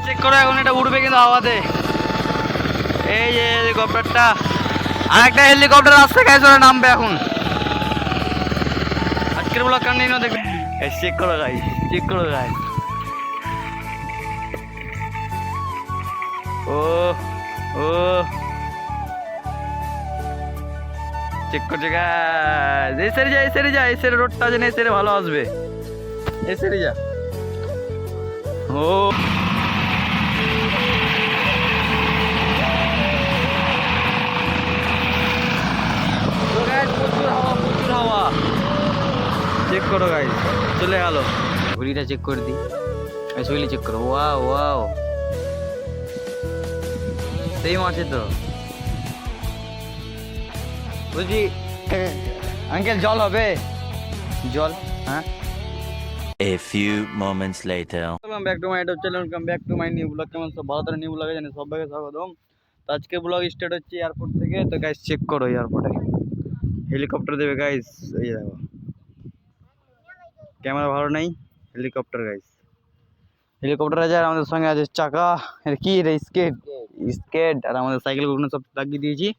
Check করো এখন এটা উড়বে কিন্তু হাওয়াতে। এই যে হেলিকপ্টারটা, আরেকটা হেলিকপ্টার রাস্তা গাইস ওরা নামবে এখন। আজকের ব্লগ কন্টিনিউ দেখবে। চেক করো গাইস, চেক করো গাইস। ও ও চেক করছে গাইস। এই সাইডে যা, এই সাইডে যা, এই সাইডে রোডটা আছে না, এই সাইডে ভালো আসবে। এই সাইডে যা। ও প্রচুর হাওয়া, প্রচুর হাওয়া। চেক করো গাইস, চলে গেল। ঘুড়িটা চেক করে দিই, শৈলী চেক করো। ওয়াও ওয়াও, সেই মাছে তো বলছি আঙ্কেল জল হবে? জল, হ্যাঁ। A few moments later. Welcome back to my YouTube channel, welcome back to my new blog. কেমন সব ভালো? তারা নিউ ব্লগে জানি সবাইকে স্বাগতম। তো আজকে ব্লগ স্টার্ট হচ্ছে এয়ারপোর্ট থেকে। তো গাইস চেক করো, এয়ারপোর্টে হেলিকপ্টার দেবে গাইস। এই দেখো, ক্যামেরা ভালো নাই, হেলিকপ্টার গাইস। হেলিকপ্টার আছে আর আমাদের সঙ্গে আছে চাকা, এর কি রে, স্কেট, স্কেট। আর আমাদের সাইকেলগুলো সব লাগিয়ে দিয়েছি।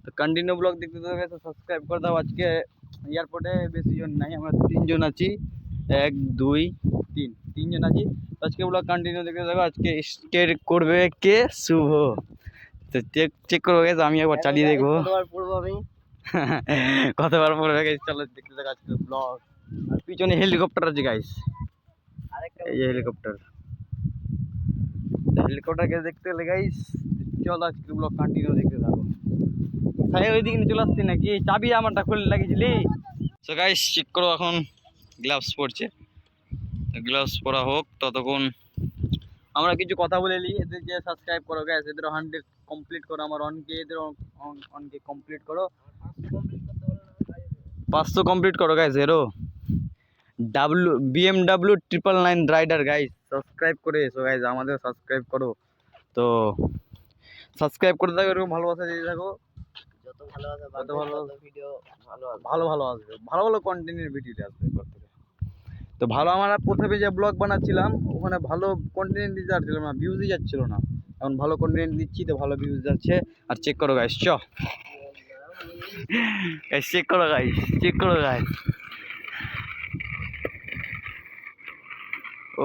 তো কন্টিনিউ ব্লগ দেখতে থাকবে, তো সাবস্ক্রাইব করে দাও। আজকে এয়ারপোর্টে বেশি জন নাই, আমরা 3 জন আছি। 1 2 3, 3 জন আছি। তো আজকে ব্লগ কন্টিনিউ দেখতে থাকো। আজকে স্কেট করবে কে? শুভ। তো চেক চেক করবো গেছে, আমি একবার চালিয়ে দেখবো কতবার পড়বো আমি। কতবার পড়বে গাইস। চলো দেখতে থাকো আজকে ব্লগ। আর পিছনে হেলিকপ্টার আছে গাইস, এই যে হেলিকপ্টার। হেলিকপ্টারকে দেখতে হলে গাইস চলো আজকে ব্লগ কন্টিনিউ দেখতে থাকো। তাই ওইদিকে চলে আসছি নাকি? চাবি আমারটা খুলে লাগিয়েছিলি। সো গাইস চেক করো, এখন গ্লাভস পরছে। গ্লাভস পরা হোক, ততক্ষণ আমরা কিছু কথা বলে নিই। এদের যে সাবস্ক্রাইব করো গাইস, এদের 100 কমপ্লিট করো। আমার অনকে, এদের অনকে কমপ্লিট করো। 500 কমপ্লিট করো গাইস। এরো BMW 999 রাইডার গাইস সাবস্ক্রাইব করে এসো গাইস, আমাদের সাবস্ক্রাইব করো। তো সাবস্ক্রাইব করতে থাকো, এরকম ভালোবাসা দিতে থাকো। যত ভালোবাসা তত ভালো ভিডিও ভালো ভালো ভালো আসবে, ভালো ভালো কন্টেন্টের ভিডিও আসবে করতে। তো ভালো, আমরা প্রথমে যে ব্লগ বানাচ্ছিলাম ওখানে ভালো কন্টেন্ট দিতে পারছিলাম না, ভিউজই যাচ্ছিল না। এখন ভালো কন্টেন্ট দিচ্ছি তো ভালো ভিউজ যাচ্ছে। আর চেক করো গাইস, চেক করো গাইস, চেক করো গাইস।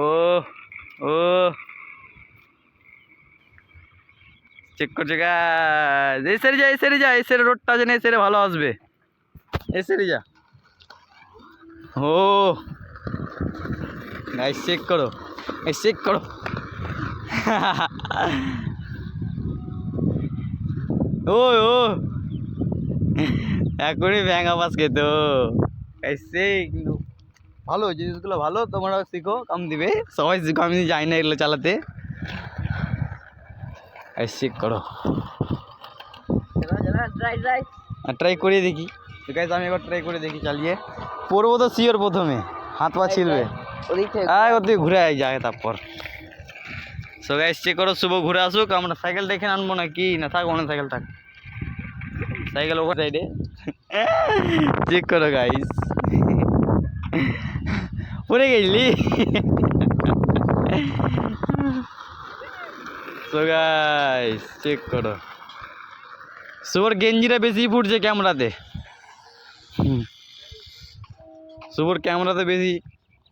ও ও চেক করছে গাইস। এই সাইডে যা, এই সাইডে যা, এই সাইডে রোডটা আছে না, এই সাইডে ভালো আসবে। এই সাইডে যা। ও গাইস চেক করো, এই চেক করো। ও ও এখনই ভ্যাঙা মাছ খেত। সেই কিন্তু ভালো জিনিসগুলো ভালো, তোমরা শিখো, কাম দিবে। সবাই শিখো, আমি জানি না এগুলো চালাতে। চেক করো, ট্রাই করে দেখি। গাইস আমি একবার ট্রাই করে দেখি চালিয়ে। পড়বো তো শিওর, প্রথমে হাত পা ছিলবে। ওদিকে ঘুরে যায় তারপর। সো গাইস চেক করো, শুভ ঘুরে আসুক। আমরা সাইকেল দেখে আনবো নাকি না থাক, অনেক সাইকেল থাক, সাইকেল ওভার সাইডে। চেক করো গাইস, পড়ে গেলি। সো গাইস চেক করো, শুভর গেঞ্জিটা বেশি ফুটছে ক্যামেরাতে। শুভর ক্যামেরাতে বেশি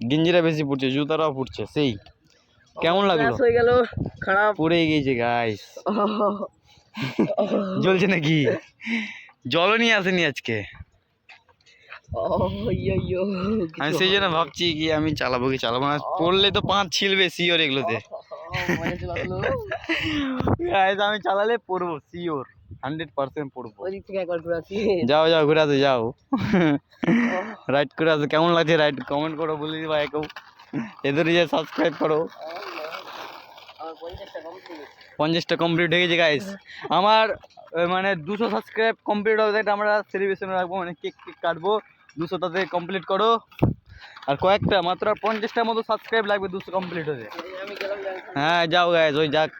গেঞ্জিটা বেশি ফুটছে, জুতাটাও ফুটছে। সেই কেমন লাগলো? হয়ে গেল, খারাপ পুড়ে গিয়েছে গাইস। জ্বলছে নাকি? জলও নিয়ে আসেনি আজকে। আমি সেই জন্য ভাবছি কি আমি চালাবো কি চালাবো না। পড়লে তো 5 ছিলবে শিওর এগুলোতে। গাইস আমি চালালে পড়বো শিওর, 100% পড়বো। যাও যাও ঘুরে আসো, যাও রাইড করে আসো। কেমন লাগছে রাইড কমেন্ট করো, বলে দিবা কেউ। এদের যে সাবস্ক্রাইব করো। 50টা কমপ্লিট হয়ে গেছে গাইস। আমার মানে 200 সাবস্ক্রাইব কমপ্লিট হবে, এটা আমরা সেলিব্রেশন রাখবো, মানে কেক কেক কাটবো। 200টাতে কমপ্লিট করো। আর কয়েকটা মাত্র 50টার মতো সাবস্ক্রাইব লাগবে 200 কমপ্লিট হতে। হ্যাঁ যাও গাইস, ওই যাক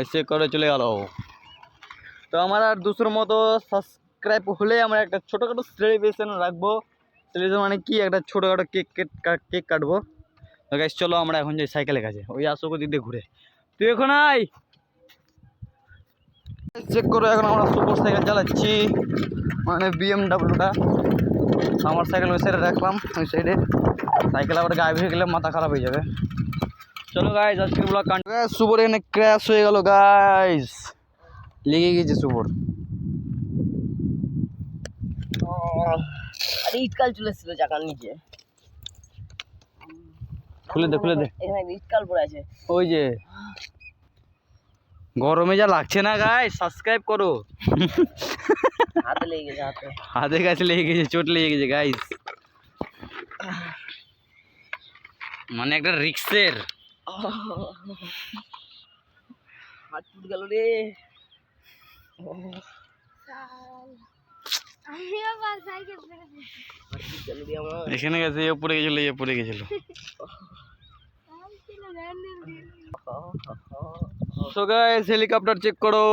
এসে করে চলে গেল। তো আমার আর 200 মতো সাবস্ক্রাইব হলে আমরা একটা ছোটোখাটো সেলিব্রেশন রাখবো। সেলিব্রেশন মানে কি, একটা ছোটোখাটো কেক কাটবো। তো গাইস চলো আমরা এখন যাই সাইকেলের কাছে, ওই আসো দিক দিয়ে ঘুরে। তুই এখন আয়, চেক করো। এখন আমরা সুপার সাইকেল চালাচ্ছি, মানে বিএমডাব্লিউটা। আমার সাইকেল ওই সাইডে রাখলাম, ওই সাইডে। সাইকেল আবার গায়ে হয়ে গেলে মাথা খারাপ হয়ে যাবে। চলো গাইস আজকের ব্লগ সুপার এখানে ক্র্যাশ হয়ে গেল গাইস, লেগে গেছে সুপার। আরে ইটকাল চলে এসেছিল চাকার নিচে। খুলে দে খুলে দে, এখানে ইটকাল পড়ে আছে। ওই যে গরমে যা লাগছে না গাইস, সাবস্ক্রাইব করো। হাতে লেগে গেছে, হাতে কাছে লেগে গেছে, চোট লেগে গেছে গাইস, মানে একটা রিক্সের। হাত টুট গেল রে। এখানে গেছে, এ পড়ে গেছিল, এ পড়ে গেছিল। তো গাইস হেলিকপ্টার চেক করো,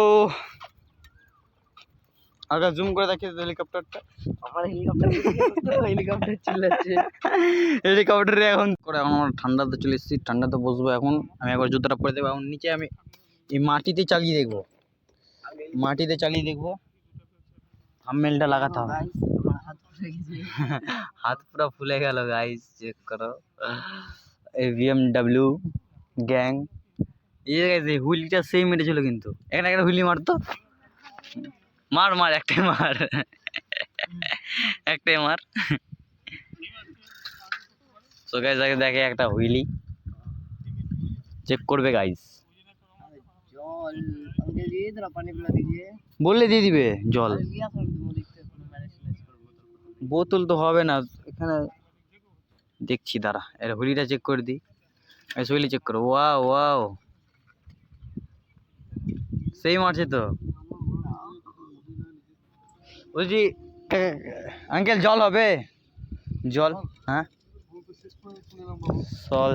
আগে জুম করে দেখি হেলিকপ্টারটা। আমার হেলিকপ্টার চিল্লাচ্ছে। হেলিকপ্টারে এখন করে, এখন আমার ঠান্ডাতে চলে এসেছি, ঠান্ডাতে বসবো এখন। আমি একবার জুতোটা পরে দেবো। এখন নিচে আমি এই মাটিতে চালিয়ে দেখবো, মাটিতে চালিয়ে দেখবো। থাম্বনেলটা লাগাতে হবে। হাত পুরো ফুলে গেল গাইস, চেক করো। এই বিএমডাব্লিউ গ্যাং, এই গাইস এই হুইলটা সেই মেরেছিল, কিন্তু এখানে একটা হুইলি মারতো। মার মার, একটাই মার, একটাই মার। তো গাইস আগে দেখে একটা হুইলি চেক করবে গাইস। জল আমাকে দিয়ে দাও, পানি পিলা দিজিয়ে। বললে দিয়ে দিবে জল। লিয়া সব দেখতে কোনো ম্যানেজ করব। বোতল তো হবে না এখানে, দেখছি দাঁড়া। এর হুইলিটা চেক করে দিই। এই হুইলি চেক করো। ওয়াও ওয়াও, সেই মারছে তো। বলছি আঙ্কেল জল হবে? জল, হ্যাঁ জল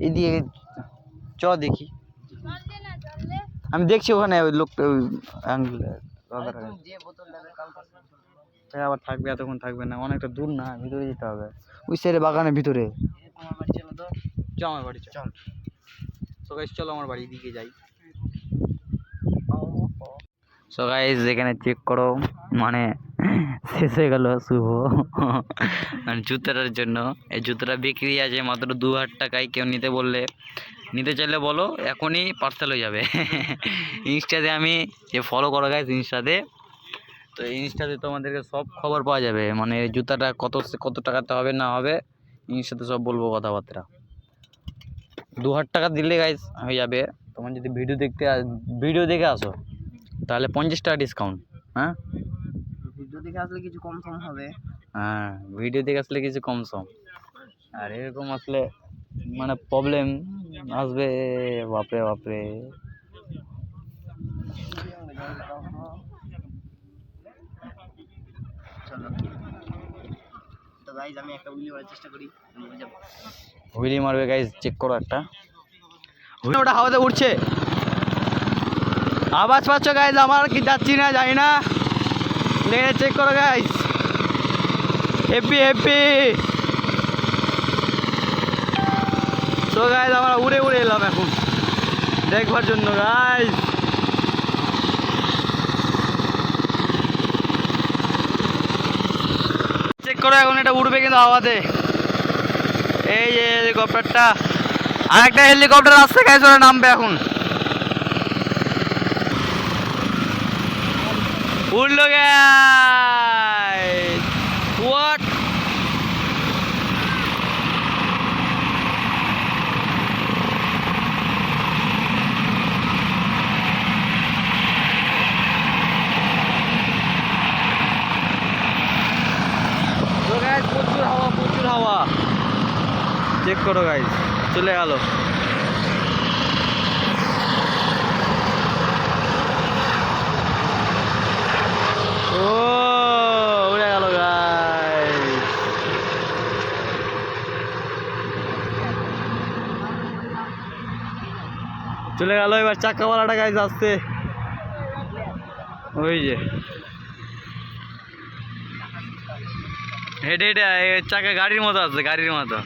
এদিকে চ দেখি। আমি দেখছি ওখানে ওই লোকটা, ওই যে বোতল দেবে কাল আবার থাকবে, এতক্ষণ থাকবে না, অনেকটা দূর না, ভিতরে যেতে হবে, ওই সাইডে বাগানের ভিতরে। তোমার বাড়ি চলো তো। চ আমার বাড়ি, চল। সো গাইস চলো আমার বাড়ির দিকে যাই। সো গাইস এখানে চেক করো, মানে শেষ হয়ে গেল শুভ মানে জুতোটার জন্য। এই জুতোটা বিক্রি আছে মাত্র 2000 টাকায়। কেউ নিতে বললে, নিতে চাইলে বলো, এখনই পার্সেল হয়ে যাবে। ইনস্টাতে আমি যে ফলো করো গাইস ইনস্টাতে, তো ইনস্টাতে তোমাদেরকে সব খবর পাওয়া যাবে, মানে এই জুতাটা কত টাকাতে হবে না হবে, ইনস্টাতে সব বলবো কথাবার্তা। 2000 টাকা দিলে গাইস হয়ে যাবে। তোমার যদি ভিডিও দেখে আসো তাহলে 50 টাকা ডিসকাউন্ট। হ্যাঁ ভিডিও দেখে আসলে কিছু কম সম হবে। হ্যাঁ ভিডিও দেখে আসলে কিছু কম সম, আর এরকম আসলে মানে প্রবলেম আসবে। বাপরে বাপরে। চলো তো গাইস, আমি একটা উইলি মারার চেষ্টা করি। হুইলি মারবে গাইস, চেক করো একটা। ওটা হাওয়াতে উঠছে, আওয়াজ পাচ্ছ গাইস? আমার কি যাচ্ছি না, যাই না, লেগে চেক করো গাইস। Happy happy. তো গাইস আমরা উড়ে উড়ে এলাম এখন দেখবার জন্য গাইস। চেক করো এখন, এটা উড়বে কিন্তু হাওয়াতে। এই যে হেলিকপ্টারটা, আরেকটা হেলিকপ্টার আসছে গাইস, ওরা নামবে এখন। উড়লো গাইস, হোয়াট। তো গাইস প্রচুর হাওয়া, প্রচুর হাওয়া, চেক করো গাইস, চলে গেল। ও উড়ে গেল গাইস। চলে গেল। এবার চাকাওয়ালাটা গাইস আসছে, ওই যে হেঁটে হেঁটে চাকা গাড়ির মতো আছে, গাড়ির মতো।